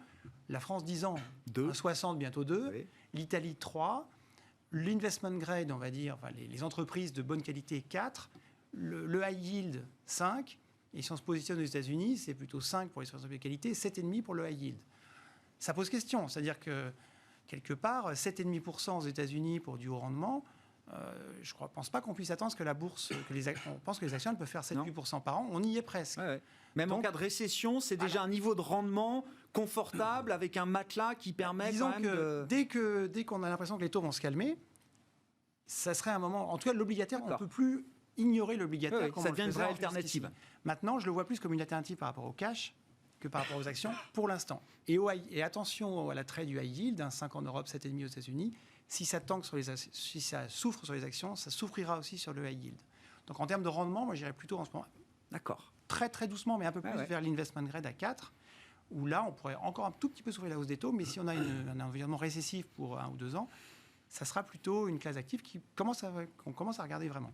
la France 10 ans 1,60, bientôt 2, l'Italie 3, l'investment grade, on va dire, les entreprises de bonne qualité 4, le high yield 5, et si on se positionne aux États-Unis, c'est plutôt 5 pour les entreprises de qualité, 7,5 pour le high yield. Ça pose question, c'est-à-dire que quelque part, 7,5% aux États-Unis pour du haut rendement, je ne pense pas qu'on puisse attendre que la bourse, on pense que les actions peuvent faire 7-8% par an, on y est presque. Même en cas de récession, c'est déjà un niveau de rendement confortable avec un matelas qui permet quand même de... Dès qu'on a l'impression que les taux vont se calmer, ça serait un moment... En tout cas, l'obligataire, on ne peut plus ignorer l'obligataire. Ça devient une vraie alternative. Maintenant, je le vois plus comme une alternative par rapport au cash que par rapport aux actions pour l'instant. Et attention à l'attrait du high yield, 5 en Europe, 7,5 aux États-Unis. Si ça souffre sur les actions, ça souffrira aussi sur le high yield. Donc en termes de rendement, moi j'irais plutôt en ce moment... D'accord. Très très doucement, mais un peu plus vers l'investment grade à 4, où là on pourrait encore un tout petit peu souffrir la hausse des taux, mais si on a un environnement récessif pour 1 ou 2 ans, ça sera plutôt une classe active qu'on commence à regarder vraiment.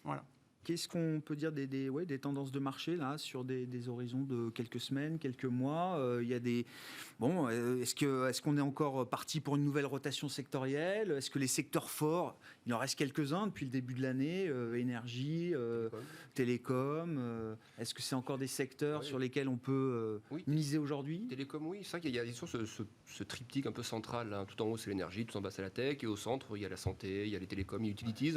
Voilà. Qu'est-ce qu'on peut dire des tendances de marché là sur des horizons de quelques semaines, quelques mois? Il y a est-ce qu'on est encore parti pour une nouvelle rotation sectorielle? Est-ce que les secteurs forts, il en reste quelques-uns depuis le début de l'année, énergie, télécom, est-ce que c'est encore des secteurs sur lesquels on peut miser aujourd'hui? Télécom, oui, c'est vrai qu'il y a ce triptyque un peu central, là. Tout en haut c'est l'énergie, tout en bas c'est la tech, et au centre il y a la santé, il y a les télécoms, il y a utilities.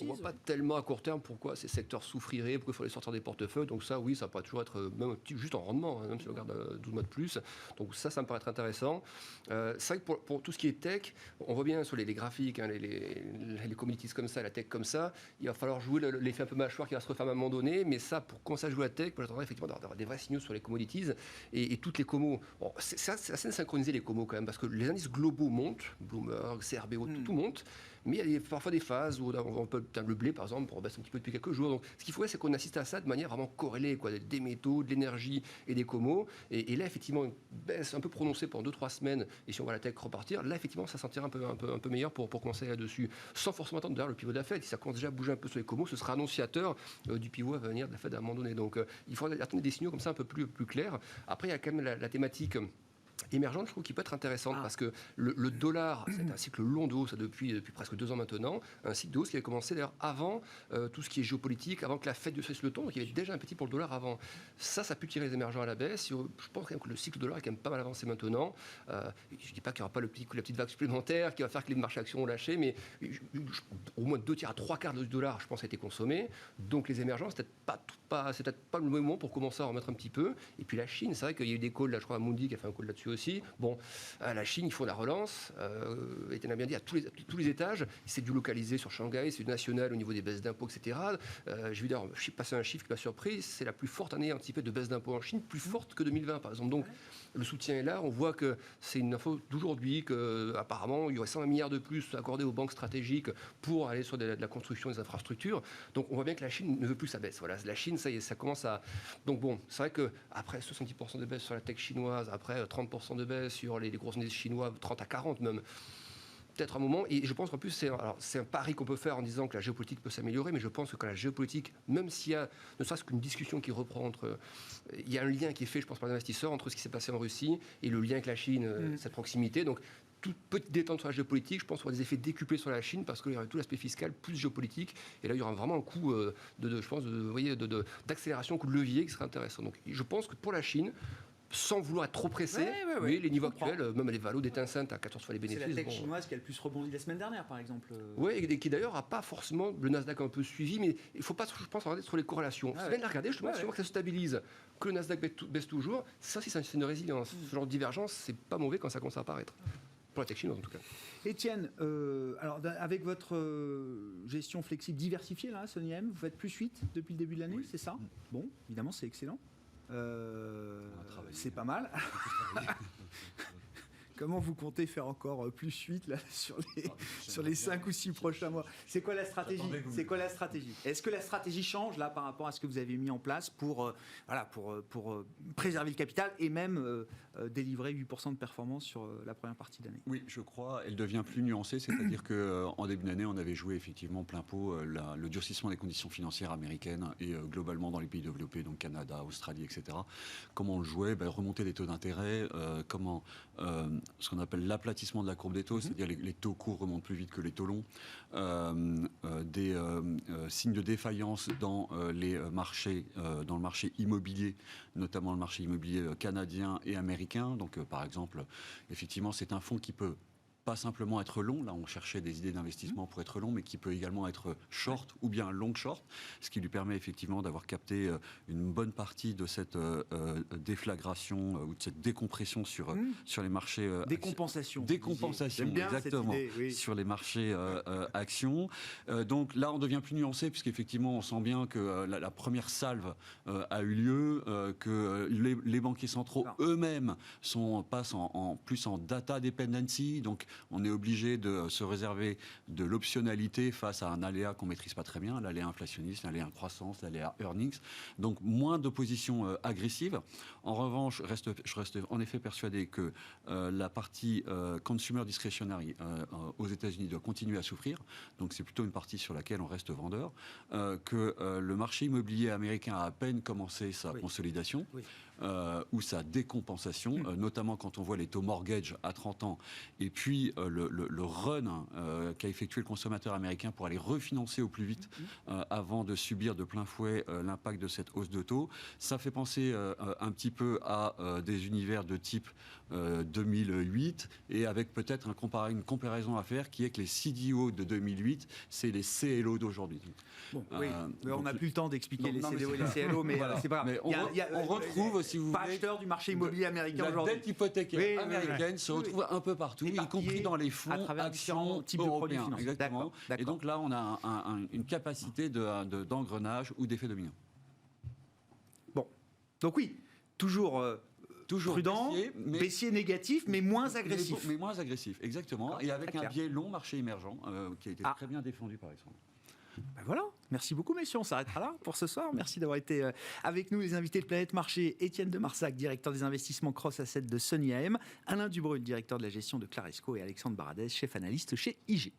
On ne voit pas tellement à court terme pourquoi ces secteurs souffriraient, pourquoi il faut les sortir des portefeuilles. Donc ça, oui, ça pourrait toujours être même juste en rendement, même si on regarde 12 mois de plus. Donc ça me paraît être intéressant. C'est vrai que pour tout ce qui est tech, on voit bien sur les graphiques, les commodities comme ça, la tech comme ça, il va falloir jouer l'effet un peu mâchoire qui va se refaire à un moment donné. Mais ça, pour commencer à jouer la tech, j'attendrais effectivement d'avoir des vrais signaux sur les commodities et toutes les comos. Bon, c'est assez synchronisé les comos quand même, parce que les indices globaux montent, Bloomberg, CRBO, tout monte. Mais il y a parfois des phases où on peut, le blé par exemple, rebaisse un petit peu depuis quelques jours. Donc ce qu'il faudrait, c'est qu'on assiste à ça de manière vraiment corrélée, des métaux, de l'énergie et des comos. Et là, effectivement, une baisse un peu prononcée pendant 2-3 semaines. Et si on voit la tech repartir, là, effectivement, ça sentira un peu meilleur pour commencer là-dessus. Sans forcément attendre d'ailleurs le pivot de la Fed. Si ça commence déjà à bouger un peu sur les comos, ce sera annonciateur du pivot à venir de la Fed à un moment donné. Donc il faudra attendre des signaux comme ça un peu plus clairs. Après, il y a quand même la thématique émergente, je trouve, qui peut être intéressante parce que le dollar, c'est un cycle long de hausse depuis presque 2 ans maintenant, un cycle de hausse qui avait commencé d'ailleurs avant tout ce qui est géopolitique, avant que la Fed cesse le ton, donc il y avait déjà un petit pour le dollar avant. Ça peut tirer les émergents à la baisse. Je pense quand même que le cycle dollar est quand même pas mal avancé maintenant. Je ne dis pas qu'il n'y aura pas la petite vague supplémentaire qui va faire que les marchés actions ont lâché, mais au moins 2 tiers à 3 quarts du dollar, je pense, a été consommé. Donc les émergents, c'est peut-être pas le moment pour commencer à en remettre un petit peu. Et puis la Chine, c'est vrai qu'il y a eu des calls, là, je crois à Mundi qui a fait un call là-dessus aussi. Bon, la Chine, il faut la relance. Étienne a bien dit, à tous les étages, c'est du localisé sur Shanghai, c'est du national au niveau des baisses d'impôts, etc. J'ai vu d'ailleurs passer un chiffre qui m'a surpris, c'est la plus forte année anticipée de baisse d'impôts en Chine, plus forte que 2020 par exemple. Donc le soutien est là. On voit que c'est une info d'aujourd'hui qu'apparemment il y aurait 120 milliards de plus accordés aux banques stratégiques pour aller sur de la construction des infrastructures. Donc on voit bien que la Chine ne veut plus sa baisse. Voilà, la Chine, ça y est, ça commence à... Donc bon, c'est vrai qu'après 70% de baisse sur la tech chinoise, après 30% de baisse sur les grosses indices chinois, 30 à 40 même, peut-être un moment, et je pense qu'en plus c'est un pari qu'on peut faire en disant que la géopolitique peut s'améliorer, mais je pense que quand la géopolitique, même s'il y a ne serait-ce qu'une discussion qui reprend il y a un lien qui est fait, je pense, par les investisseurs entre ce qui s'est passé en Russie et le lien avec la Chine, cette proximité. Donc toute petite détente sur la géopolitique, je pense qu'il y aura des effets décuplés sur la Chine parce qu'il y aura tout l'aspect fiscal plus géopolitique, et là il y aura vraiment un coup d'accélération, un coup de levier qui serait intéressant. Donc je pense que pour la Chine, sans vouloir être trop pressé, mais les niveaux actuels, même les valos d'Tencent à 14 fois les bénéfices. C'est la tech chinoise qui a le plus rebondi la semaine dernière, par exemple. Oui, et qui d'ailleurs n'a pas forcément le Nasdaq un peu suivi, mais il ne faut pas, je pense, regarder sur les corrélations. C'est bien de la regarder, justement, si on voit que ça se stabilise, que le Nasdaq baisse toujours, ça, si c'est une résilience. Ce genre de divergence, c'est pas mauvais quand ça commence à apparaître. Pour la tech chinoise, en tout cas. Étienne, alors avec votre gestion flexible diversifiée, là, Sony M, vous faites plus 8 depuis le début de l'année, c'est ça? Bon, évidemment, c'est excellent. C'est pas mal. Comment vous comptez faire encore plus 8 là, sur les 5 ou 6 prochains mois? C'est quoi la stratégie? Est-ce que la stratégie change là par rapport à ce que vous avez mis en place pour préserver le capital et même délivrer 8% de performance sur la première partie d'année? Oui, je crois. Elle devient plus nuancée, c'est-à-dire qu'en début d'année, on avait joué effectivement plein pot le durcissement des conditions financières américaines et globalement dans les pays développés, donc Canada, Australie, etc. Comment on le jouait? Remonter des taux d'intérêt, ce qu'on appelle l'aplatissement de la courbe des taux, c'est-à-dire les taux courts remontent plus vite que les taux longs, des signes de défaillance dans le marché immobilier, notamment le marché immobilier canadien et américain. Donc, par exemple, effectivement, c'est un fonds qui peut pas simplement être long, là on cherchait des idées d'investissement pour être long, mais qui peut également être short ou bien long short, ce qui lui permet effectivement d'avoir capté une bonne partie de cette déflagration ou de cette décompression sur les marchés... Décompensation, exactement, idée, oui. Sur les marchés actions. Donc là on devient plus nuancé, puisqu'effectivement on sent bien que la première salve a eu lieu, que les banquiers centraux eux-mêmes passent plus en data dependency, donc on est obligé de se réserver de l'optionnalité face à un aléa qu'on ne maîtrise pas très bien, l'aléa inflationniste, l'aléa croissance, l'aléa earnings. Donc moins d'opposition agressive. En revanche, je reste en effet persuadé que la partie consumer discretionary aux États-Unis doit continuer à souffrir. Donc c'est plutôt une partie sur laquelle on reste vendeur. Que le marché immobilier américain a à peine commencé sa consolidation. Oui. Ou sa décompensation, notamment quand on voit les taux mortgage à 30 ans, et puis le run qu'a effectué le consommateur américain pour aller refinancer au plus vite avant de subir de plein fouet l'impact de cette hausse de taux. Ça fait penser un petit peu à des univers de type 2008, et avec peut-être une comparaison à faire qui est que les CDO de 2008, c'est les CLO d'aujourd'hui. Bon, oui, mais on n'a plus le temps d'expliquer les CDO et les CLO, mais voilà. C'est pas grave. Mais on retrouve, si vous pas voulez, acheteur du marché immobilier américain aujourd'hui. La dette hypothécaire américaine se retrouve un peu partout, y compris dans les fonds à travers actions types de produits financiers. Exactement. D'accord. Et donc là, on a une capacité d'engrenage ou d'effet dominant. Bon, donc oui, toujours prudent, baissier négatif, mais moins agressif. Mais moins agressif, exactement. Et avec un biais long marché émergent qui a été très bien défendu par Alexandre. Ben voilà, merci beaucoup messieurs, on s'arrêtera là pour ce soir. Merci d'avoir été avec nous les invités de Planète Marché, Étienne de Marsac, directeur des investissements Cross Asset de Sony AM, Alain Dubrul, directeur de la gestion de Claresco et Alexandre Baradez, chef analyste chez IG.